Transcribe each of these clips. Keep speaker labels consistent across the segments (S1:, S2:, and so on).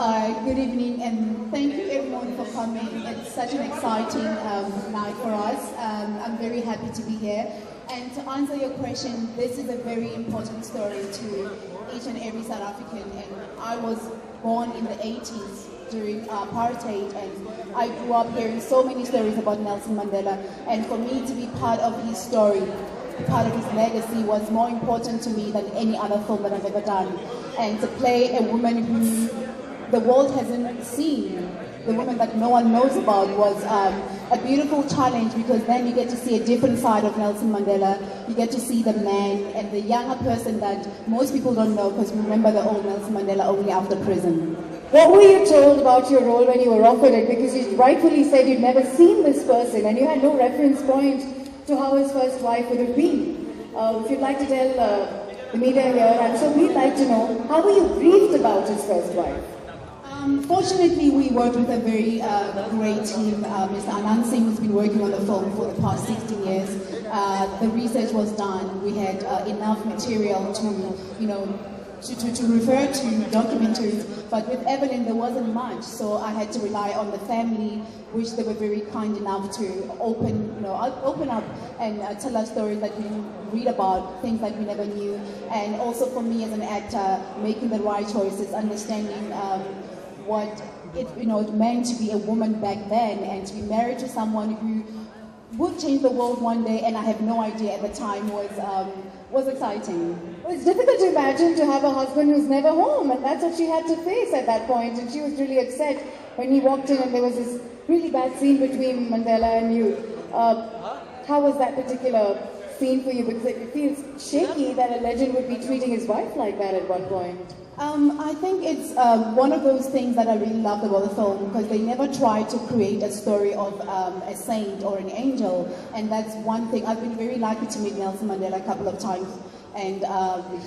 S1: Good evening, and thank you everyone for coming. It's such an exciting night for us. I'm very happy to be here. And to answer your question, this is a very important story to each and every South African. And I was born in the 80s during apartheid, and I grew up hearing so many stories about Nelson Mandela. And for me to be part of his story, part of his legacy, was more important to me than any other film that I've ever done. And to play a woman who the world hasn't seen, the woman that no one knows about, was a beautiful challenge, because then you get to see a different side of Nelson Mandela. You get to see the man and the younger person that most people don't know, because we remember the old Nelson Mandela only after prison.
S2: What were you told about your role when you were offered it? Because you rightfully said you'd never seen this person and you had no reference point to how his first wife would have been. If you'd like to tell the media here, I'm sure we'd like to know, how were you briefed about his first wife?
S1: Fortunately, we worked with a very great team. Mr. Anand Singh has been working on the film for the past 16 years. The research was done. We had enough material to refer to documentaries, but with Evelyn there wasn't much, so I had to rely on the family, which they were very kind enough to open up and tell us stories that we didn't read about, things that we never knew, and also for me as an actor, making the right choices, understanding what it meant to be a woman back then and to be married to someone who would change the world one day, and I have no idea at the time, was exciting.
S2: Well, it's difficult to imagine to have a husband who's never home, and that's what she had to face at that point, and she was really upset when he walked in and there was this really bad scene between Mandela and you. How was that particular scene for you? Because it feels shaky that a legend would be treating his wife like that at one point.
S1: I think it's one of those things that I really loved about the film, because they never tried to create a story of a saint or an angel, and that's one thing. I've been very lucky to meet Nelson Mandela a couple of times, and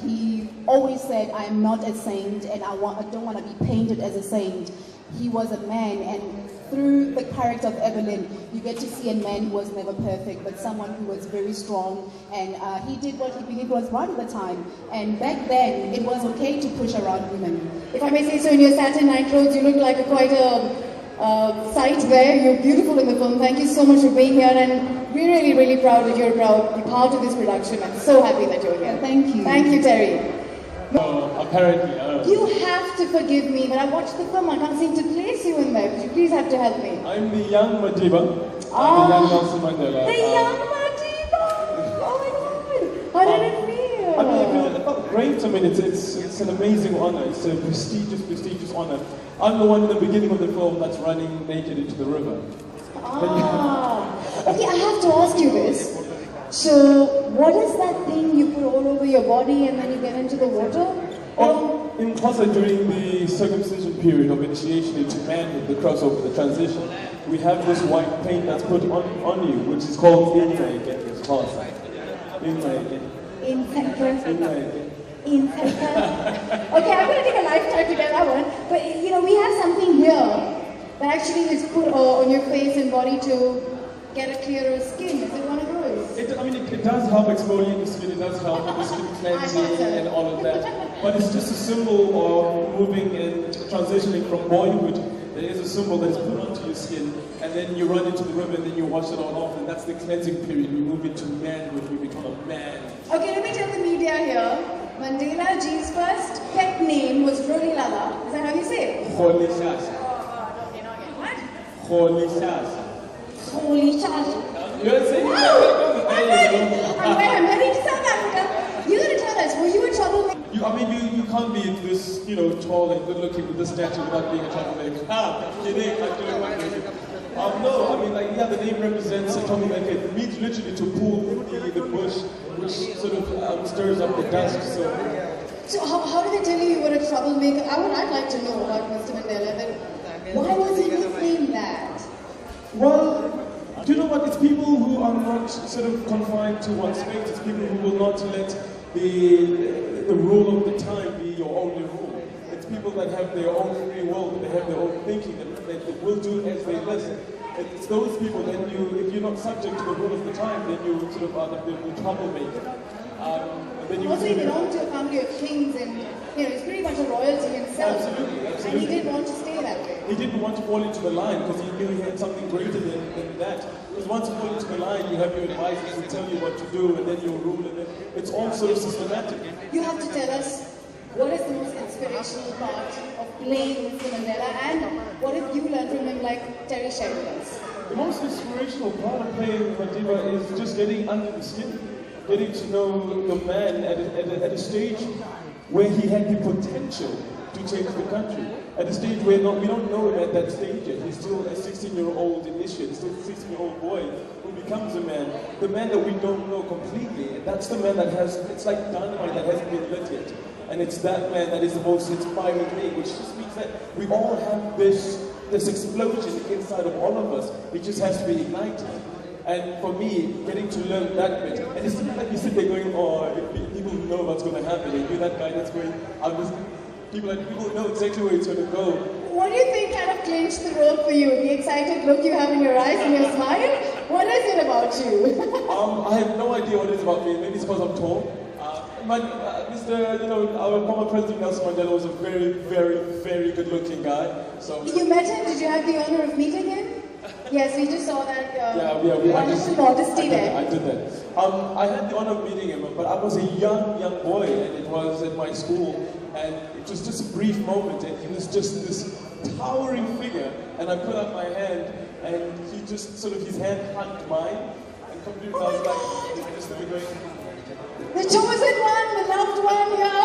S1: he always said, I am not a saint, and I don't want to be painted as a saint. He was a man, and through the character of Evelyn, you get to see a man who was never perfect, but someone who was very strong, and he did what he believed was right at the time. And back then, it was okay to push around women.
S2: If I may say so, in your satin night clothes, you look like quite a sight there. You're beautiful in the film. Thank you so much for being here, and we're really, really proud that you're part of this production. I'm so happy that you're here.
S1: Thank you.
S2: Thank you, Terry.
S3: Apparently,
S2: you have to forgive me, but I watched the film. I can't seem to place you in there. Would you please have to help me?
S3: I'm the young Madiba. I'm the young Nelson Mandela.
S2: The young Madiba! Oh my God! How did it feel?
S3: I mean, it felt great. I mean, it's an amazing honor. It's a prestigious honor. I'm the one in the beginning of the film that's running naked into the river.
S2: Okay, I have to ask you this. So, what is that thing you put all over your body and then you get into the water?
S3: In Xhosa, during the circumcision period of initiation into manhood, the crossover, the transition, we have this white paint that's put on you, which is called Inmaike in Xhosa. Inmaike.
S2: Okay, I'm going to take a lifetime to get that one. But, we have something here that actually is put on your face and body to get a clearer skin. Is it one of those?
S3: It does help exfoliate the skin, it does help with the skin cleansing and all of that. But it's just a symbol of moving and transitioning from boyhood. There is a symbol that is put onto your skin, and then you run into the river and then you wash it all off, and that's the cleansing period. We move into manhood, we become a man.
S2: Okay, let me tell the media here. Mandela G's first pet name was Roli Lala. Is that how you say it?
S3: Holy Shash.
S2: What?
S3: Holy Shash.
S2: Holy Shash.
S3: You're saying
S2: I'm ready to South Africa. You're going to tell us, were you a troublemaker?
S3: You can't be this, tall and good looking with this statue without being a troublemaker. No, the name represents a troublemaker. It means literally to pull the bush, which sort of stirs up the dust.
S2: So how did they tell you were a troublemaker? I'd like to know about Mr. Mandela. Why was he nicknamed that?
S3: Well, do you know what? It's people who are not sort of confined to one space. It's people who will not let the rule of the time be your only rule. It's people that have their own free will, they have their own thinking, that they will do as they listen. It's those people that if you're not subject to the rule of the time, then you sort of are the troublemaker.
S2: Also, he belonged to a family of kings, and he's pretty much a royalty himself.
S3: Absolutely.
S2: And he didn't want to stay that way.
S3: He didn't want to fall into the line because he knew he had something greater than that. Because once you fall into the line, you have your advisors who tell you what to do, and then your rule, and then it's all sort of systematic.
S2: You have to tell us, what is the most inspirational part of playing with Mandela, and what have you learned from him like Terry shared with us?
S3: The most inspirational part of playing Mandela is just getting under the skin, getting to know the man at a stage where he had the potential to change the country. At a stage where we don't know him at that stage yet. He's still a 16-year-old initiate, still a 16-year-old boy who becomes a man. The man that we don't know completely. And that's the man that has, it's like dynamite that hasn't been lit yet. And it's that man that is the most inspiring thing, which just means that we all have this explosion inside of all of us. It just has to be ignited. And for me, getting to learn that bit, and it's not like you sit there going, oh, people know what's going to happen. And you're that guy that's going, people know exactly where it's going to go.
S2: What do you think kind of clinched the role for you? The excited look you have in your eyes and your smile? What is it about you?
S3: I have no idea what it is about me. Maybe it's because I'm tall. Our former President Nelson Mandela was a very, very, very good-looking guy. So
S2: you met him? Did you have the honor of meeting him? Yes, we just saw that wonderful modesty there.
S3: I did that. I had the honor of meeting him, but I was a young boy, and it was at my school, and it was just a brief moment, and he was just this towering figure, and I put up my hand, and he just sort of, his hand hugged mine, and completely, I was like, just going,
S2: the chosen one, the loved one, yeah.